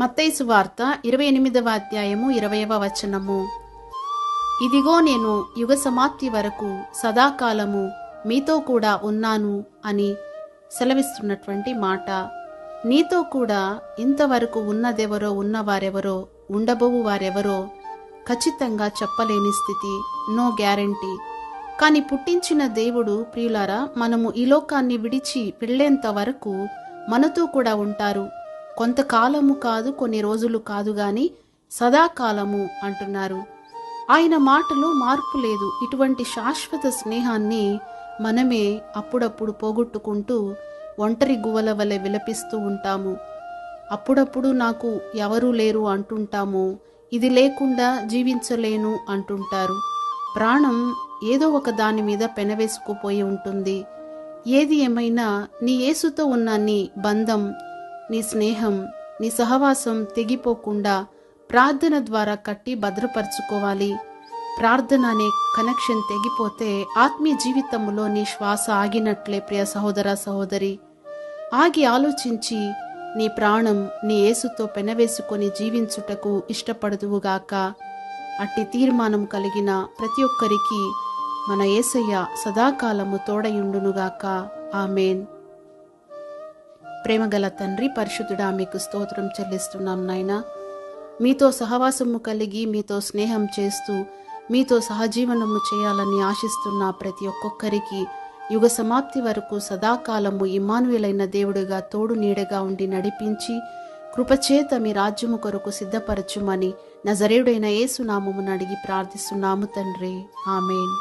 మత్తయి సువార్త 28వ అధ్యాయము 20వ వచనము. ఇదిగో నేను యుగ సమాప్తి వరకు సదాకాలము మీతో కూడా ఉన్నాను అని సెలవిస్తున్నటువంటి మాట. నీతో కూడా ఇంతవరకు ఉన్నదెవరో, ఉన్నవారెవరో, ఉండబోవు వారెవరో ఖచ్చితంగా చెప్పలేని స్థితి, నో గ్యారంటీ. కానీ పుట్టించిన దేవుడు ప్రియులారా, మనము ఈ లోకాన్ని విడిచి వెళ్ళేంత వరకు మనతో కూడా ఉంటారు. కొంతకాలము కాదు, కొన్ని రోజులు కాదు, గాని సదాకాలము అంటున్నారు. ఆయన మాటలో మార్పు లేదు. ఇటువంటి శాశ్వత స్నేహాన్ని మనమే అప్పుడప్పుడు పోగొట్టుకుంటూ ఒంటరి గువ్వల వలె విలపిస్తూ ఉంటాము. అప్పుడప్పుడు నాకు ఎవరూ లేరు అంటుంటాము. ఇది లేకుండా జీవించలేను అంటుంటారు. ప్రాణం ఏదో ఒక దాని మీద పెనవేసుకుపోయి ఉంటుంది. ఏది ఏమైనా నీ యేసుతో ఉన్న నీ బంధం, నీ స్నేహం, నీ సహవాసం తెగిపోకుండా ప్రార్థన ద్వారా కట్టి భద్రపరచుకోవాలి. ప్రార్థన అనే కనెక్షన్ తెగిపోతే ఆత్మీయ జీవితంలో నీ శ్వాస ఆగినట్లే. ప్రియ సహోదర సహోదరి, ఆగి ఆలోచించి నీ ప్రాణం నీ యేసుతో పెనవేసుకొని జీవించుటకు ఇష్టపడుదువుగాక. అట్టి తీర్మానం కలిగిన ప్రతి ఒక్కరికి మన యేసయ్య సదాకాలము తోడయుండునుగాక. ఆమేన్. ప్రేమగల తండ్రి, పరిశుద్ధుడా, మీకు స్తోత్రం చెల్లిస్తున్నాం నాయనా. మీతో సహవాసము కలిగి, మీతో స్నేహం చేస్తూ, మీతో సహజీవనము చేయాలని ఆశిస్తున్న ప్రతి ఒక్కొక్కరికి యుగ సమాప్తి వరకు సదాకాలము ఇమ్మానుయేలైన దేవుడిగా తోడు నీడగా ఉండి నడిపించి, కృపచేత మీ రాజ్యము కొరకు సిద్ధపరచుమని నజరేయుడైన యేసు నామమున అడిగి ప్రార్థిస్తున్నాము తండ్రి. ఆమేన్.